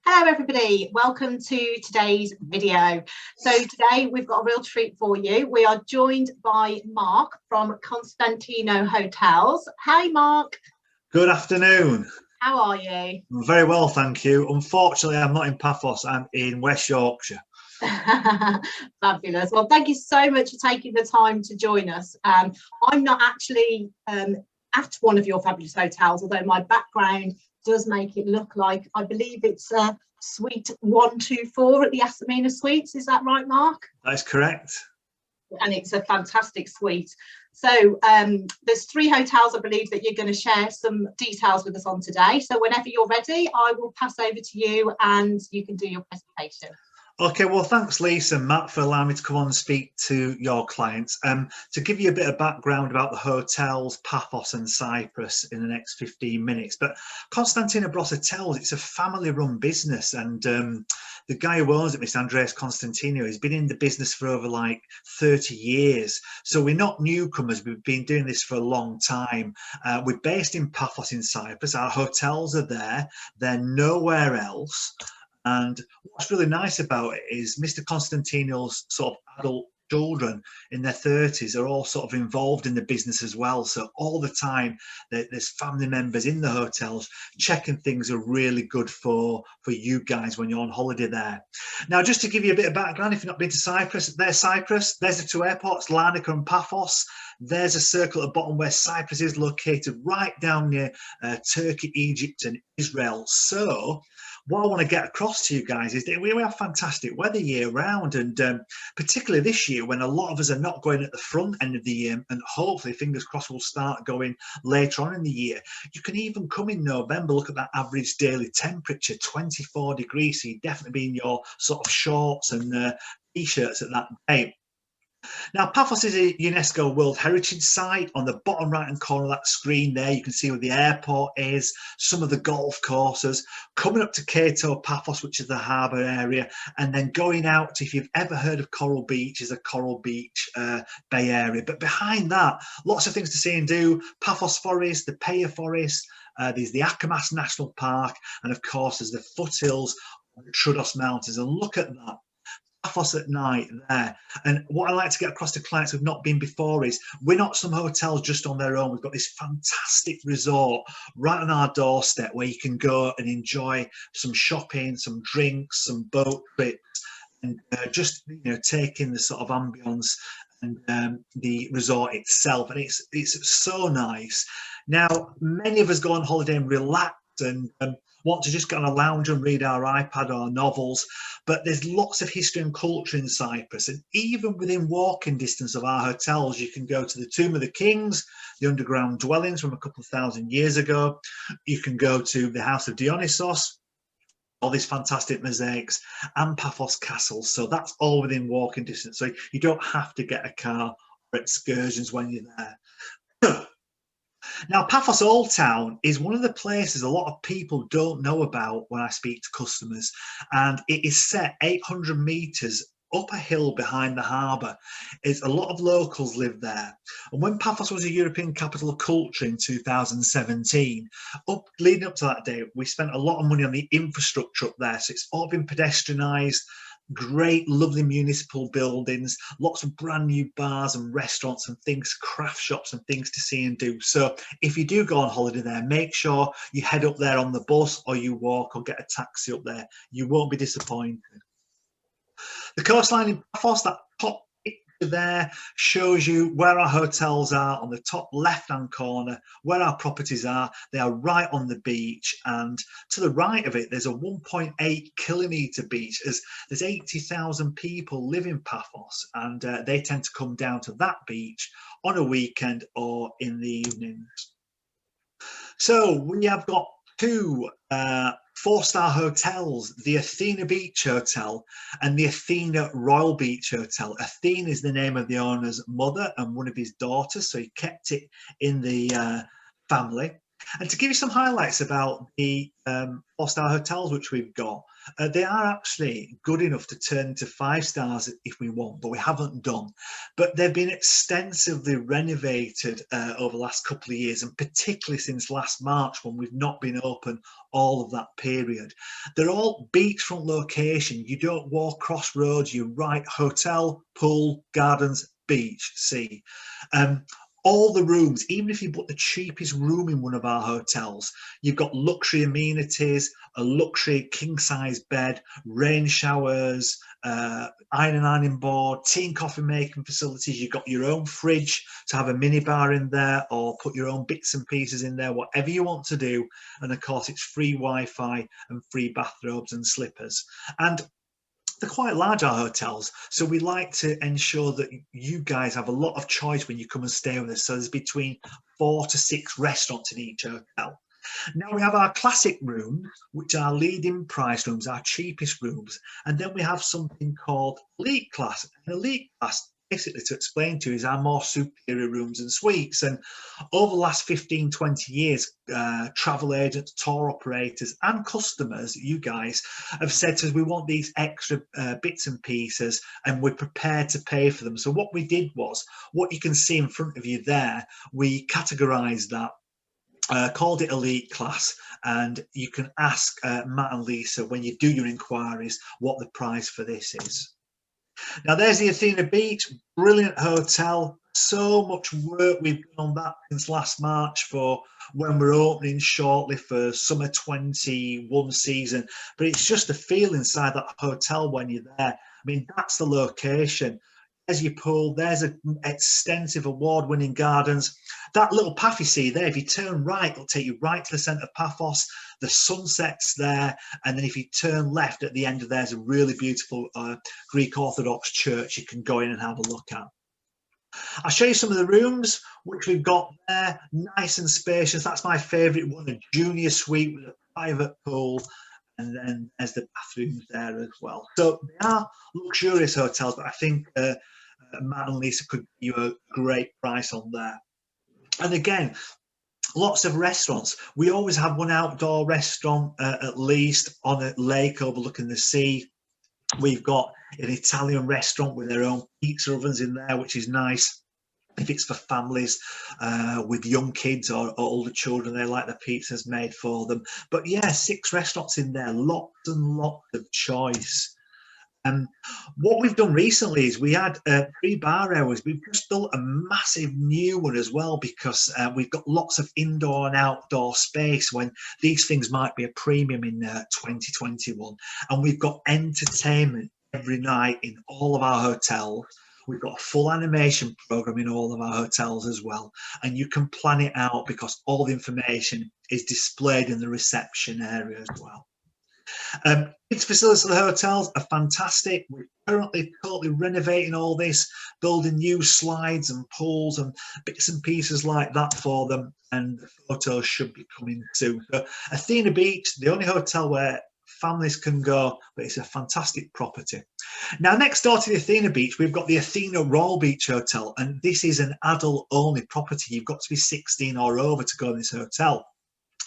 Hello everybody, welcome to today's video. So today we've got a real treat for you. We are joined by Mark from Constantino Hotels. Hi Mark. Good afternoon. How are you? I'm very well, thank you. Unfortunately, I'm not in Paphos, I'm in West Yorkshire. Fabulous. Well, thank you so much for taking the time to join us. I'm not actually at one of your fabulous hotels, although my background does make it look like, I believe it's suite 124 at the Asamina Suites. Is that right, Mark? That is correct. And it's a fantastic suite. So there's 3 hotels, I believe, that you're going to share some details with us on today. So whenever you're ready, I will pass over to you and you can do your presentation. Okay, well, thanks, Lisa and Matt, for allowing me to come on and speak to your clients. To give you a bit of background about the hotels, Paphos and Cyprus in the next 15 minutes. But Constantino Hotels, it's a family-run business, and the guy who owns it, Mr. Andreas Constantino, has been in the business for over like 30 years. So we're not newcomers. We've been doing this for a long time. We're based in Paphos in Cyprus. Our hotels are there. They're nowhere else. And what's really nice about it is Mr. Constantino's sort of adult children in their 30s are all sort of involved in the business as well. So all the time there's family members in the hotels checking things are really good for you guys when you're on holiday there. Now, just to give you a bit of background, if you've not been to Cyprus, there's the 2 airports, Larnaca and Paphos. There's a circle at the bottom where Cyprus is located, right down near Turkey, Egypt and Israel. So what I want to get across to you guys is that we have fantastic weather year round, and particularly this year when a lot of us are not going at the front end of the year, and hopefully, fingers crossed, we'll start going later on in the year. You can even come in November, look at that average daily temperature, 24 degrees, so you'd definitely be in your sort of shorts and t-shirts at that day. Now, Paphos is a UNESCO World Heritage Site. On the bottom right-hand corner of that screen there, you can see where the airport is, some of the golf courses, coming up to Cato Paphos, which is the harbour area, and then going out to, if you've ever heard of Coral Beach, is a Coral Beach Bay area. But behind that, lots of things to see and do. Paphos Forest, the Paya Forest, there's the Akamas National Park, and of course, there's the foothills of the Troodos Mountains. And look at that. Paphos at night there. And what I like to get across to clients who've not been before is we're not some hotels just on their own. We've got this fantastic resort right on our doorstep where you can go and enjoy some shopping, some drinks, some boat trips, and just take in the sort of ambience and the resort itself. And it's so nice. Now, many of us go on holiday and relax and want to just get on a lounge and read our iPad or novels, but there's lots of history and culture in Cyprus, and even within walking distance of our hotels you can go to the Tomb of the Kings, the underground dwellings from a couple of thousand years ago. You can go to the House of Dionysos, all these fantastic mosaics, and Paphos Castle. So that's all within walking distance, so you don't have to get a car or excursions when you're there. Now, Pathos Old Town is one of the places a lot of people don't know about when I speak to customers, and it is set 800 metres up a hill behind the harbour. It's a lot of locals live there. And when Paphos was a European capital of culture in 2017, leading up to that day, we spent a lot of money on the infrastructure up there. So it's all been pedestrianised, great, lovely municipal buildings, lots of brand new bars and restaurants and things, craft shops and things to see and do. So if you do go on holiday there, make sure you head up there on the bus or you walk or get a taxi up there. You won't be disappointed. The coastline in Paphos, that top picture there shows you where our hotels are on the top left-hand corner, where our properties are. They are right on the beach, and to the right of it, there's a 1.8 kilometre beach. There's 80,000 people live in Paphos, and they tend to come down to that beach on a weekend or in the evenings. So we have got 2 4-star hotels, the Athena Beach Hotel and the Athena Royal Beach Hotel. Athena is the name of the owner's mother and one of his daughters, so he kept it in the family. And to give you some highlights about the 4-star hotels which we've got, they are actually good enough to turn to 5 stars if we want, but we haven't done. But they've been extensively renovated over the last couple of years, and particularly since last March when we've not been open all of that period. They're all beachfront location. You don't walk cross roads, you're right, hotel, pool, gardens, beach, sea. All the rooms, even if you book the cheapest room in one of our hotels, you've got luxury amenities, a luxury king-size bed, rain showers, iron and ironing board, tea and coffee making facilities. You've got your own fridge to have a mini bar in there, or put your own bits and pieces in there, whatever you want to do. And of course, it's free Wi-Fi and free bathrobes and slippers. And they're quite large, our hotels, so we like to ensure that you guys have a lot of choice when you come and stay with us. So there's between 4 to 6 restaurants in each hotel. Now we have our classic rooms, which are leading price rooms, our cheapest rooms, and then we have something called elite class. And elite class, basically, to explain to you, is our more superior rooms and suites. And over the last 15-20 years, travel agents, tour operators and customers, you guys, have said to us, we want these extra bits and pieces, and we're prepared to pay for them. So what we did was, what you can see in front of you there, we categorized that, called it elite class, and you can ask Matt and Lisa when you do your inquiries what the price for this is. Now there's the Athena Beach, brilliant hotel. So much work we've done on that since last March for when we're opening shortly for summer 21 season. But it's just a feel inside that hotel when you're there. I mean, that's the location. There's your pool, there's an extensive award-winning gardens. That little path you see there, if you turn right, it'll take you right to the centre of Paphos. The sunset's there, and then if you turn left at the end of there's a really beautiful Greek Orthodox church you can go in and have a look at. I'll show you some of the rooms which we've got there, nice and spacious. That's my favourite one, a junior suite with a private pool. And then there's the bathrooms there as well. So they are luxurious hotels, but I think Matt and Lisa could give you a great price on there. And again, lots of restaurants. We always have one outdoor restaurant at least on a lake overlooking the sea. We've got an Italian restaurant with their own pizza ovens in there, which is nice. If it's for families with young kids or older children, they like the pizzas made for them. But yeah, 6 restaurants in there, lots and lots of choice. And what we've done recently is we had 3 bar hours. We've just built a massive new one as well, because we've got lots of indoor and outdoor space when these things might be a premium in 2021. And we've got entertainment every night in all of our hotels. We've got a full animation program in all of our hotels as well, and you can plan it out because all the information is displayed in the reception area as well. Kids facilities of the hotels are fantastic. We're currently totally renovating all this, building new slides and pools and bits and pieces like that for them, and the photos should be coming soon. So Athena Beach, the only hotel where families can go, but it's a fantastic property. Now, next door to the Athena Beach, we've got the Athena Royal Beach Hotel, and this is an adult-only property. You've got to be 16 or over to go in this hotel.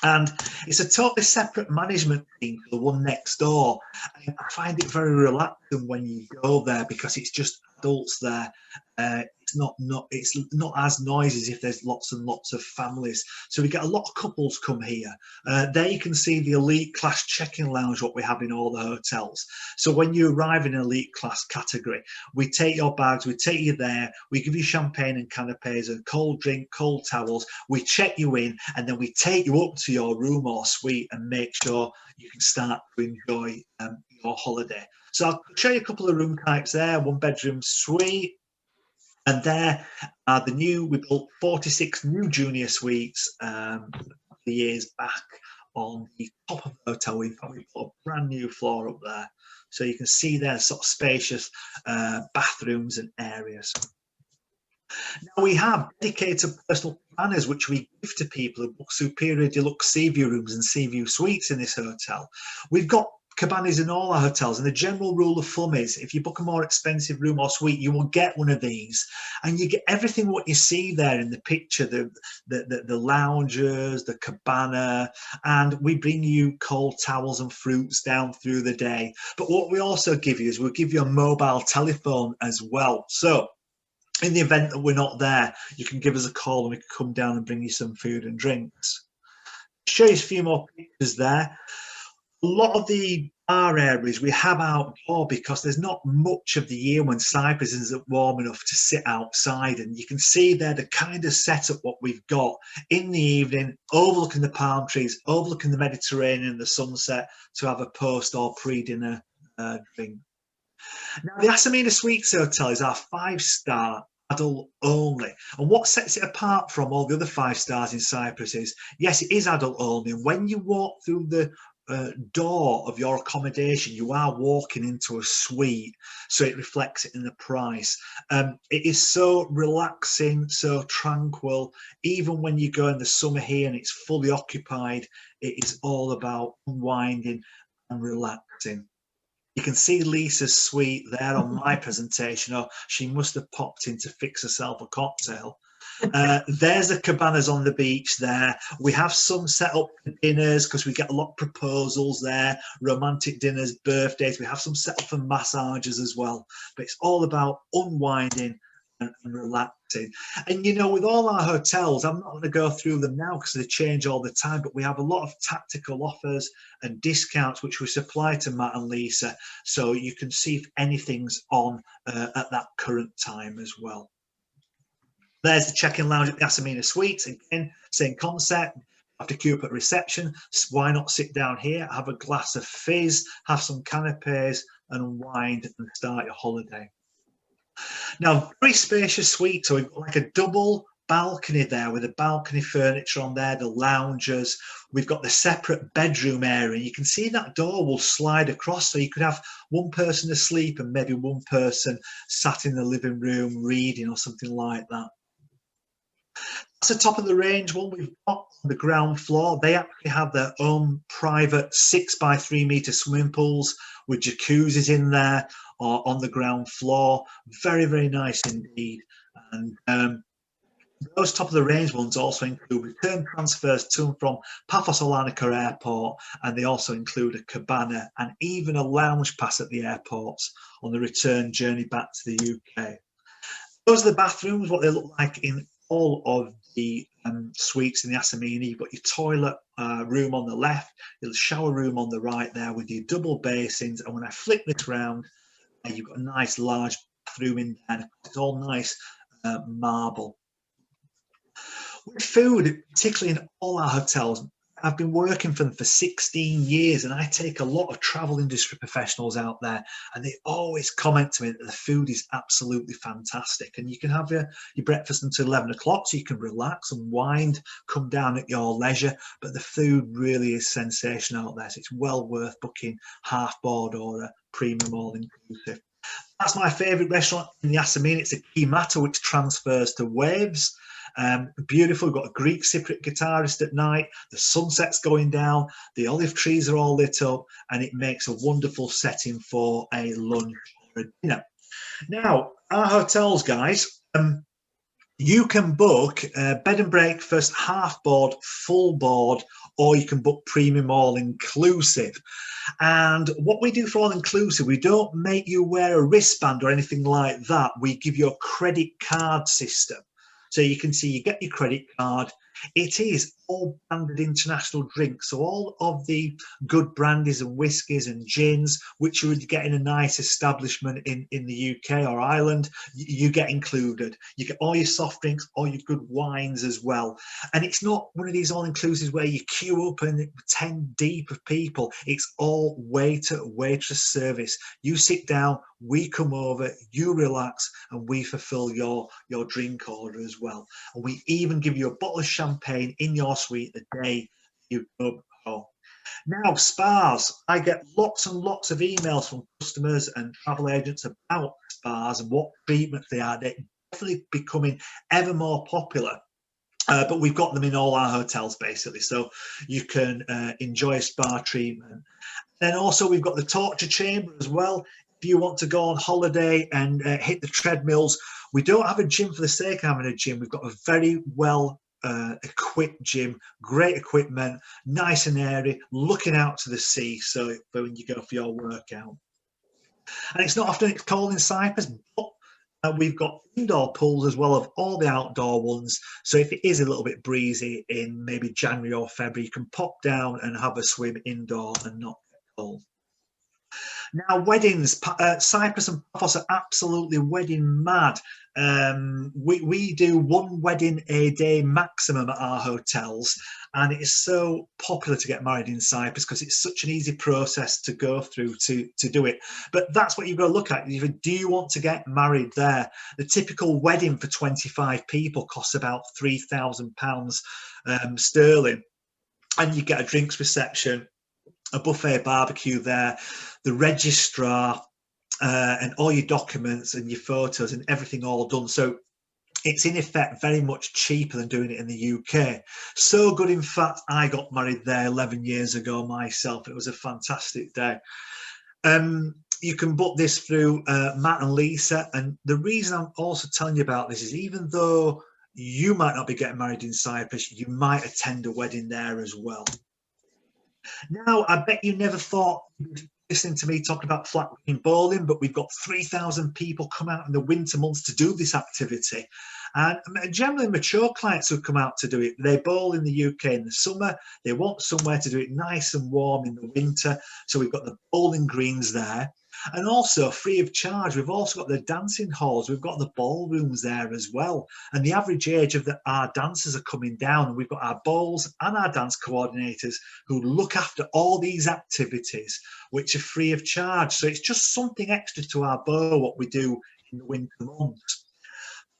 And it's a totally separate management team to the one next door. And I find it very relaxing when you go there because it's just adults there. It's not as noisy as if there's lots and lots of families. So we get a lot of couples come here. There you can see the elite class check-in lounge, what we have in all the hotels. So when you arrive in an elite class category, we take your bags, we take you there, we give you champagne and canapes, a cold drink, cold towels, we check you in, and then we take you up to your room or suite and make sure you can start to enjoy your holiday. So I'll show you a couple of room types there, 1-bedroom suite. And there are we built 46 new junior suites the years back on the top of the hotel. We put a brand new floor up there. So you can see there sort of spacious bathrooms and areas. Now we have dedicated personal planners, which we give to people who book superior deluxe sea view rooms and sea view suites in this hotel. We've got cabanas in all our hotels, and the general rule of thumb is if you book a more expensive room or suite, you will get one of these, and you get everything what you see there in the picture, the loungers, the cabana, and we bring you cold towels and fruits down through the day. But what we also give you is we'll give you a mobile telephone as well. So in the event that we're not there, you can give us a call and we can come down and bring you some food and drinks. Show you a few more pictures there. A lot of the bar areas we have outdoor because there's not much of the year when Cyprus isn't warm enough to sit outside, and you can see there the kind of setup what we've got in the evening, overlooking the palm trees, overlooking the Mediterranean and the sunset, to have a post or pre-dinner drink. Now the Asamina Suites Hotel is our 5-star adult only, and what sets it apart from all the other 5 stars in Cyprus is, yes, it is adult only, and when you walk through the door of your accommodation, you are walking into a suite, so it reflects it in the price. It is so relaxing, so tranquil. Even when you go in the summer here and it's fully occupied, it is all about unwinding and relaxing. You can see Lisa's suite there on my presentation. Oh, she must have popped in to fix herself a cocktail. There's the cabanas on the beach there. We have some set up for dinners because we get a lot of proposals there, romantic dinners, birthdays. We have some set up for massages as well. But it's all about unwinding and relaxing. And you know, with all our hotels, I'm not going to go through them now because they change all the time, but we have a lot of tactical offers and discounts which we supply to Matt and Lisa, so you can see if anything's on at that current time as well. There's the check-in lounge at the Asamina Suites. Again, same concept. After queue up at reception, why not sit down here, have a glass of fizz, have some canapes, and unwind and start your holiday. Now, very spacious suite. So we've got like a double balcony there with the balcony furniture on there, the loungers. We've got the separate bedroom area. You can see that door will slide across, so you could have one person asleep and maybe one person sat in the living room reading or something like that. That's the top of the range one we've got on the ground floor. They actually have their own private 6x3 meter swimming pools with jacuzzis in there or on the ground floor. Very, very nice indeed. And those top of the range ones also include return transfers to and from Pathos Airport, and they also include a cabana and even a lounge pass at the airports on the return journey back to the UK. Those are the bathrooms, what they look like in all of the suites in the Asamina. You've got your toilet room on the left, your shower room on the right there with your double basins, and when I flick this round, you've got a nice large bathroom in there. It's all nice marble. With food, particularly in all our hotels, I've been working for them for 16 years, and I take a lot of travel industry professionals out there, and they always comment to me that the food is absolutely fantastic. And you can have your breakfast until 11 o'clock, so you can relax and wind, come down at your leisure. But the food really is sensational out there, so it's well worth booking half board or a premium all inclusive. That's my favourite restaurant in the Asamina. It's a Key Matter, which transfers to Waves. Beautiful. We've got a Greek Cypriot guitarist at night. The sunset's going down. The olive trees are all lit up, and it makes a wonderful setting for a lunch or a dinner. Now, our hotels, guys, you can book bed and breakfast, half board, full board, or you can book premium all inclusive. And what we do for all inclusive, we don't make you wear a wristband or anything like that. We give you a credit card system. So you can see you get your credit card. It is all branded international drinks. So all of the good brandies and whiskies and gins, which you would get in a nice establishment in the UK or Ireland, you get included. You get all your soft drinks, all your good wines as well. And it's not one of these all-inclusives where you queue up and 10 deep of people. It's all waiter, waitress service. You sit down, we come over, you relax, and we fulfill your drink order as well. And we even give you a bottle of champagne in your suite the day you go home. Now, spas. I get lots and lots of emails from customers and travel agents about spas and what treatments they are. They're definitely becoming ever more popular. But we've got them in all our hotels, basically. So you can enjoy a spa treatment. Then also we've got the torture chamber as well. If you want to go on holiday and hit the treadmills, we don't have a gym for the sake of having a gym. We've got a very well equipped gym, great equipment, nice and airy, looking out to the sea. So for when you go for your workout, and it's not often it's cold in Cyprus, but we've got indoor pools as well of all the outdoor ones. So if it is a little bit breezy in maybe January or February, you can pop down and have a swim indoor and not get cold. Now, weddings, Cyprus and Paphos are absolutely wedding mad. We do one wedding a day maximum at our hotels, and it is so popular to get married in Cyprus because it's such an easy process to go through to do it. But that's what you've got to look at. Do you want to get married there? The typical wedding for 25 people costs about £3,000 sterling, and you get a drinks reception, a buffet barbecue there, the registrar, and all your documents and your photos and everything all done. So it's in effect very much cheaper than doing it in the UK. So good, in fact, I got married there 11 years ago myself. It was a fantastic day. You can book this through Matt and Lisa. And the reason I'm also telling you about this is even though you might not be getting married in Cyprus, you might attend a wedding there as well. Now, I bet you never thought, listening to me talking about flat green bowling, but we've got 3,000 people come out in the winter months to do this activity. And generally mature clients who come out to do it, they bowl in the UK in the summer, they want somewhere to do it nice and warm in the winter. So we've got the bowling greens there. And also free of charge, we've also got the dancing halls, we've got the ballrooms there as well. And the average age of our dancers are coming down, and we've got our bowls and our dance coordinators who look after all these activities, which are free of charge. So it's just something extra to our bow, what we do in the winter months.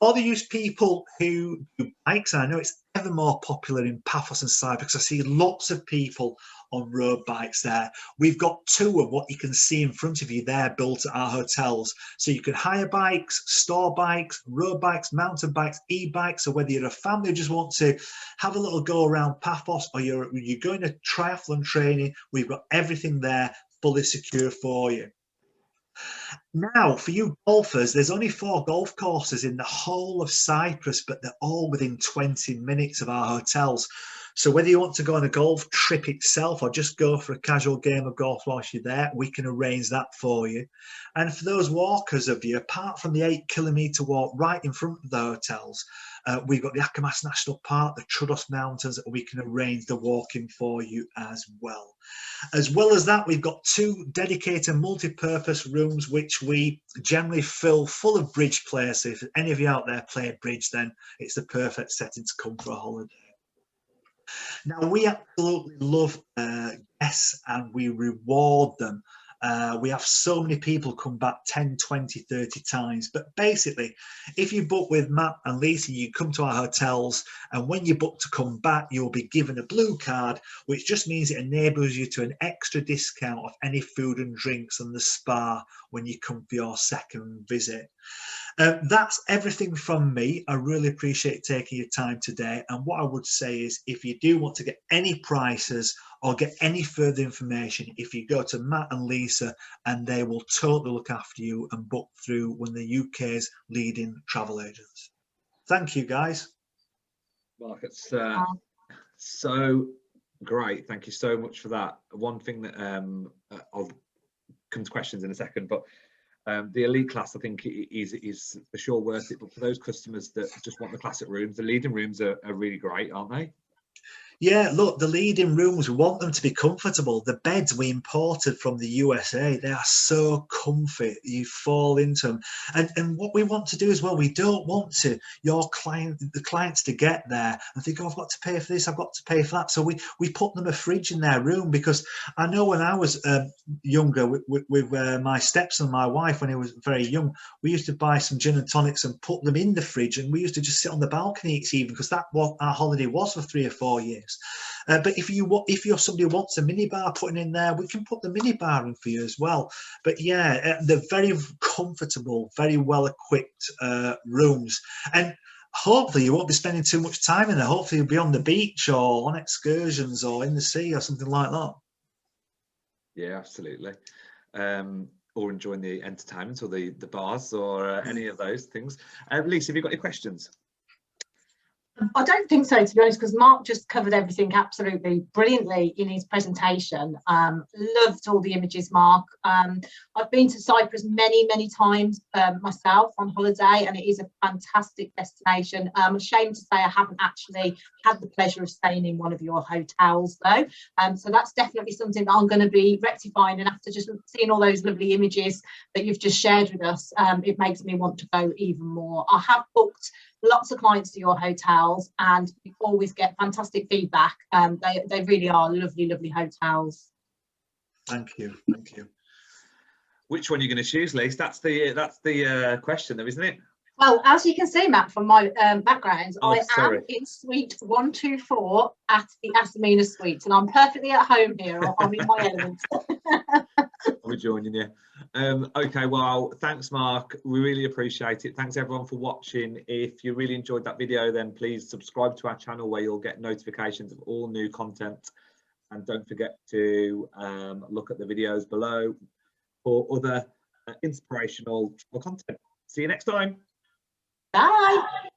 All the youth people who do bikes, and I know it's ever more popular in Paphos and Cyprus because I see lots of people on road bikes there. We've got two of what you can see in front of you there built at our hotels. So you can hire bikes, store bikes, road bikes, mountain bikes, e-bikes, or whether you're a family who just want to have a little go around Paphos, or you're going to triathlon training, we've got everything there fully secure for you. Now, for you golfers, there's only 4 golf courses in the whole of Cyprus, but they're all within 20 minutes of our hotels. So whether you want to go on a golf trip itself or just go for a casual game of golf whilst you're there, we can arrange that for you. And for those walkers of you, apart from the 8-kilometre walk right in front of the hotels, we've got the Asamina National Park, the Troodos Mountains, and we can arrange the walking for you as well. As well as that, we've got 2 dedicated multi-purpose rooms, which we generally fill full of bridge players. So if any of you out there play bridge, then it's the perfect setting to come for a holiday. Now, we absolutely love guests and we reward them. We have so many people come back 10, 20, 30 times. But basically, if you book with Matt and Lisa, you come to our hotels, and when you book to come back, you'll be given a blue card, which just means it enables you to an extra discount of any food and drinks and the spa when you come for your second visit. That's everything from me. I really appreciate taking your time today. And what I would say is, if you do want to get any prices or get any further information, if you go to Matt and Lisa, and they will totally look after you and book through one of the UK's leading travel agents. Thank you, guys. Mark, it's so great. Thank you so much for that. One thing that I'll come to questions in a second, but the elite class, I think, is for sure worth it. But for those customers that just want the classic rooms, the leading rooms are really great, aren't they? Yeah, look, the leading rooms, we want them to be comfortable. The beds we imported from the USA, they are so comfy, you fall into them. And what we want to do as well, we don't want the clients to get there and think, oh, I've got to pay for this, I've got to pay for that. So we put them a fridge in their room, because I know when I was younger with my stepson and my wife, when he was very young, we used to buy some gin and tonics and put them in the fridge, and we used to just sit on the balcony each evening, because that what our holiday was for 3 or 4 years. But if you're somebody who wants a minibar putting in there, we can put the minibar in for you as well. But yeah, they're very comfortable, very well equipped rooms, and hopefully you won't be spending too much time in there. Hopefully you'll be on the beach or on excursions or in the sea or something like that. Yeah, absolutely. Or enjoying the entertainment or the bars or any of those things. Lisa, have you got any questions? I don't think so, to be honest, because Mark just covered everything absolutely brilliantly in his presentation. Loved all the images, Mark. I've been to Cyprus many times myself on holiday, and it is a fantastic destination. I'm ashamed to say I haven't actually had the pleasure of staying in one of your hotels though. So that's definitely something that I'm going to be rectifying, and after just seeing all those lovely images that you've just shared with us, it makes me want to go even more. I have booked lots of clients to your hotels, and you always get fantastic feedback. They really are lovely hotels. Thank you. Which one are you going to choose, Lisa? That's the question, though, isn't it? Well, as you can see, Matt, from my background, I sorry. am in suite 124 at the Asamina suite, and I'm perfectly at home here. I'm in my element. We're joining you. Okay, well, thanks, Mark. We really appreciate it. Thanks, everyone, for watching. If you really enjoyed that video, then please subscribe to our channel where you'll get notifications of all new content. And don't forget to look at the videos below for other inspirational content. See you next time. Bye.